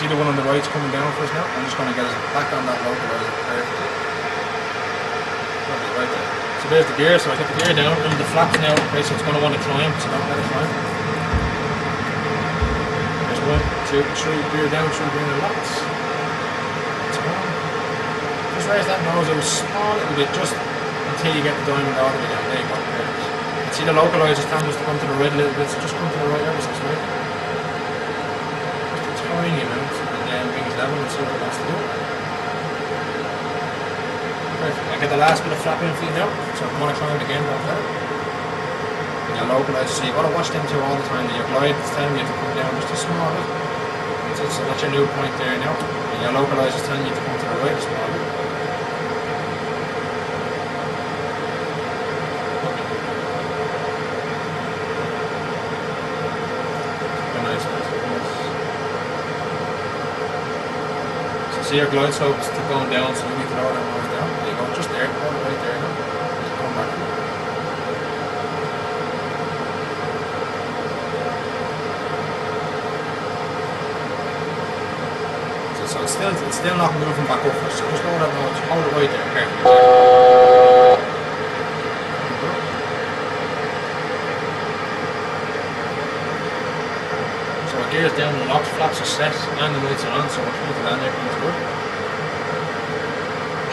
see the one on the right's coming down for us now? I'm just going to get us back on that localizer. Perfect. Right there. So there's the gear, so I put the gear down, and the flaps now, okay, so it's going to want to climb, so don't let it climb. There's 1, 2, 3, gear down, 3 gear in the lots. That's one. Just raise that nose a small little bit, just until you get the diamond all the way down. There you go. Perfect. See the localizer telling us to come to the right a little bit, so just come to the right ever so slightly. Just a tiny amount, and then wings level and see what it wants to do. Perfect. I get the last bit of flap in for you now, so if you want to climb again, don't let it. And your localizer, so you've got to watch them two all the time. Your glide is telling you to come down just a small bit. So that's your new point there now. And your localizer is telling you to come to the right a small bit. See your glide slopes going down, so you need to lower that nose down. There you go, just there, hold it right there now. Just come back. So it's still not moving back upwards, so just lower that nose, hold it right there, carefully. So our gear's down, the locked flaps are set, and the lights are on, so we're trying to land everything's good.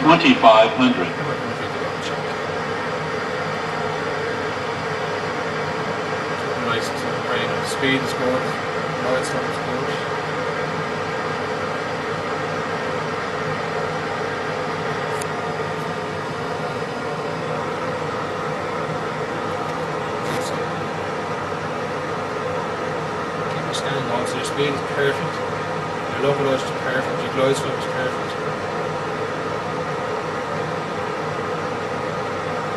2,500. Nice, very nice. Speed is good, light stuff is good. Keep your scan going, so your speed is perfect, your localizer is perfect, your glide slope is perfect.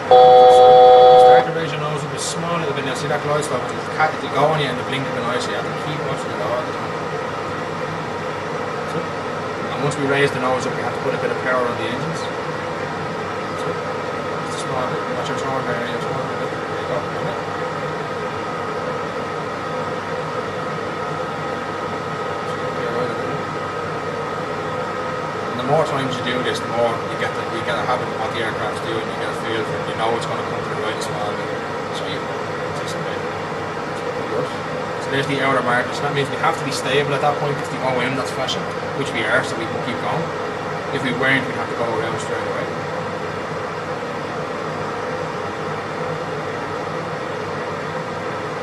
Start to raise your nose up a small little bit now. See that glide slope? It'll go on you and the blink of an eye, so you have to keep watching it all the time. So, and once we raise the nose up, we have to put a bit of power on the engines. So, just a small bit. Watch your turn there, your turn there. There you go. And the more times you do this, the more you get a habit of what the aircraft's doing. You get a feel for it. You know it's going to come to the right as well. So you anticipate it. So there's the outer markers. That means we have to be stable at that point. It's the OM that's flashing, which we are, so we can keep going. If we weren't, we'd have to go around straight away.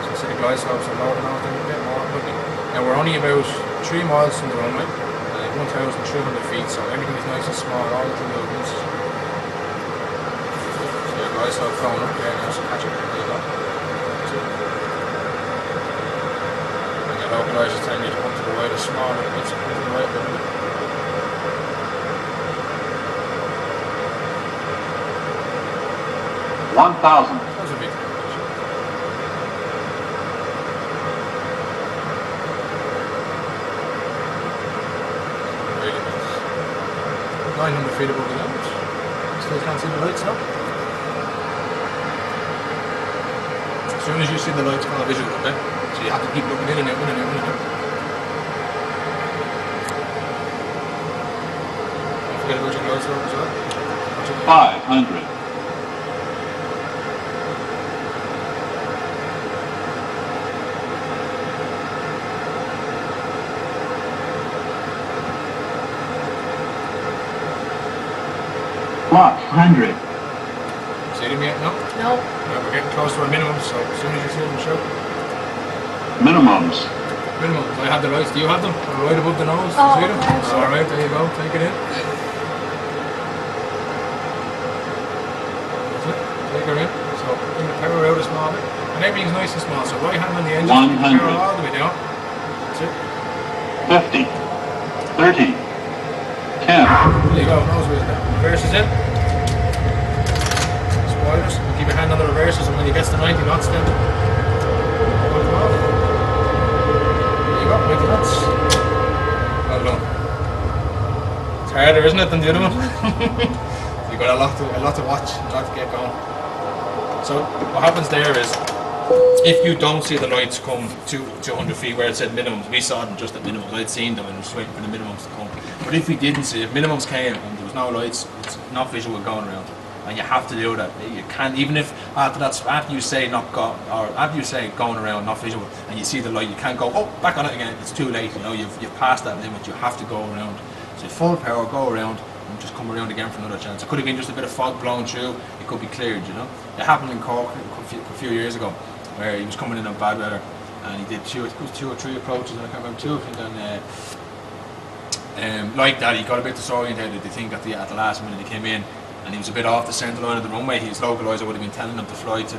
So see the glide slopes are lower now, a bit more. Now we're only about 3 miles from the runway. 1,300 feet, so everything is nice and small, all the movements. So your glide slope going up there now, so catch it. There you go. And your localizer is telling you to come to the right a small bit, so come to the right a little bit. 1,000. That's a big thing. 900 feet above the ground. Still can't see the lights now. As soon as you see the lights, kind of visual, okay? So you have to keep looking in and out, in and out, in and out. Don't forget about your glide slope as well. 500. Lock 100. See them yet? No? No. Yeah, we're getting close to our minimum, so as soon as you see them, show. Minimums. Minimums. I have the lights. Do you have them? Right above the nose. Oh, See them? okay, sure. Alright, there you go. Take it in. That's it. Take her in. So bring the power out a small bit. And everything's nice and small. So right hand on the engine, 100. power all the way down. That's it. 50. 30. 10. There you go. Nose wheel down. Reverse is in. Spoilers. Keep your hand on the reverses, and when you get to 90 knots, then there you go. 90 knots. Well done. It's harder, isn't it, than the other one? You've got a lot to watch, a lot to get going. So what happens there is if you don't see the lights come to 200 feet where it said minimums, we saw them just at minimums. I'd seen them and was waiting for the minimums to come. But if we didn't see, if minimums came and there was no lights, it's not visual going around. And you have to do that. You can't, even if after you say not go, or after you say going around, not visual, and you see the light, you can't go, oh, back on it again. It's too late. You know, you've passed that limit. You have to go around. So full power, go around, and just come around again for another chance. It could have been just a bit of fog blowing through. It could be cleared. You know, it happened in Cork a few years ago, where he was coming in on bad weather, and he did two or three approaches. I can't remember, two, I think, and like that, he got a bit disorientated. I think at the last minute he came in. And he was a bit off the centre line of the runway. His localizer would have been telling him to fly to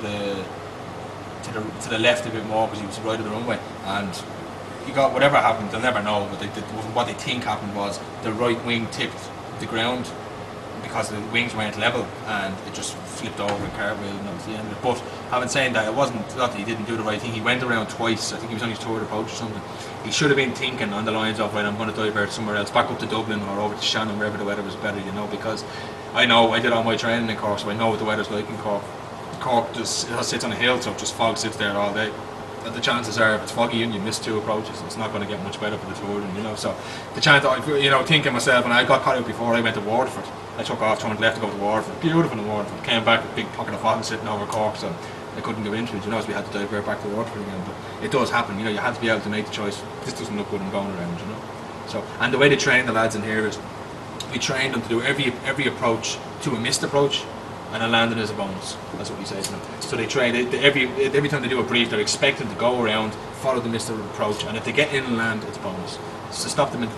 the left a bit more because he was right of the runway. And he got whatever happened. They'll never know, but what they think happened was the right wing tipped the ground because the wings weren't level, and it just flipped over and cartwheeled, and that was the end of it. But having said that, it wasn't not that he didn't do the right thing. He went around twice. I think he was on his third approach or something. He should have been thinking on the lines of, right, I'm going to divert somewhere else, back up to Dublin or over to Shannon, wherever the weather was better, you know, because I know I did all my training in Cork, so I know what the weather's like in Cork. Cork just sits on a hill, so just fog sits there all day. And the chances are, if it's foggy and you miss two approaches, it's not going to get much better for the tour, and, you know. So the chance, you know, thinking myself, and I got caught out before I went to Waterford. I took off, turned left to go to Waterford. Beautiful in Waterford. Came back with a big pocket of fog sitting over Cork, so I couldn't go into it, you know, so we had to divert back to Waterford again. But it does happen, you know. You have to be able to make the choice. This doesn't look good and going around, you know. So, and the way they train the lads in here is, we train them to do every approach to a missed approach, and a landing is a bonus. That's what we say to them. So they train every time they do a brief, they're expected to go around, follow the missed approach, and if they get in and land, it's a bonus. So stop them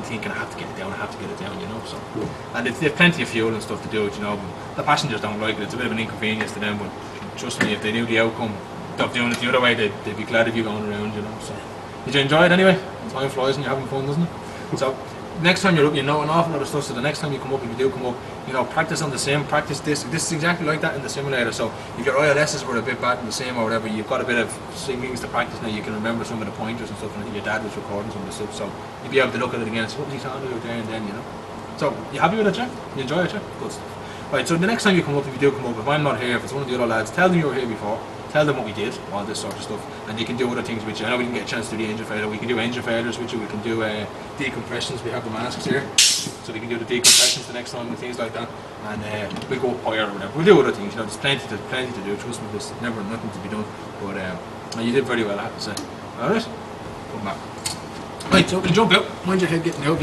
thinking, I have to get it down, I have to get it down, you know. So, and they have plenty of fuel and stuff to do it, you know. But the passengers don't like it. It's a bit of an inconvenience to them, but trust me, if they knew the outcome of doing it the other way, they'd be glad if you going around, you know. So, did you enjoy it anyway? Time flies and you're having fun, doesn't it? So, next time you're up, you know an awful lot of stuff, so the next time you come up, if you do come up, you know, practice on the sim, practice this is exactly like that in the simulator. So if your ILSs were a bit bad in the sim or whatever, you've got a bit of things to practice now. You can remember some of the pointers and stuff, and I think your dad was recording some of the stuff, so you'll be able to look at it again and say, what was he talking about there and then, you know. So, you happy with it, Jack? You enjoy it, Jack? Good stuff. Right, so the next time you come up, if you do come up, if I'm not here, if it's one of the other lads, tell them you were here before, tell them what we did, all this sort of stuff, and you can do other things with you. I know we didn't get a chance to do the engine failure, we can do engine failures with you, we can do decompressions, we have the masks here, so we can do the decompressions the next time and things like that, and we'll go up higher or whatever. We'll do other things, you know, there's plenty to do, trust me, there's never nothing to be done, but you did very well, I have to say. Alright? Come back. Right, so we can jump out, mind your head getting out.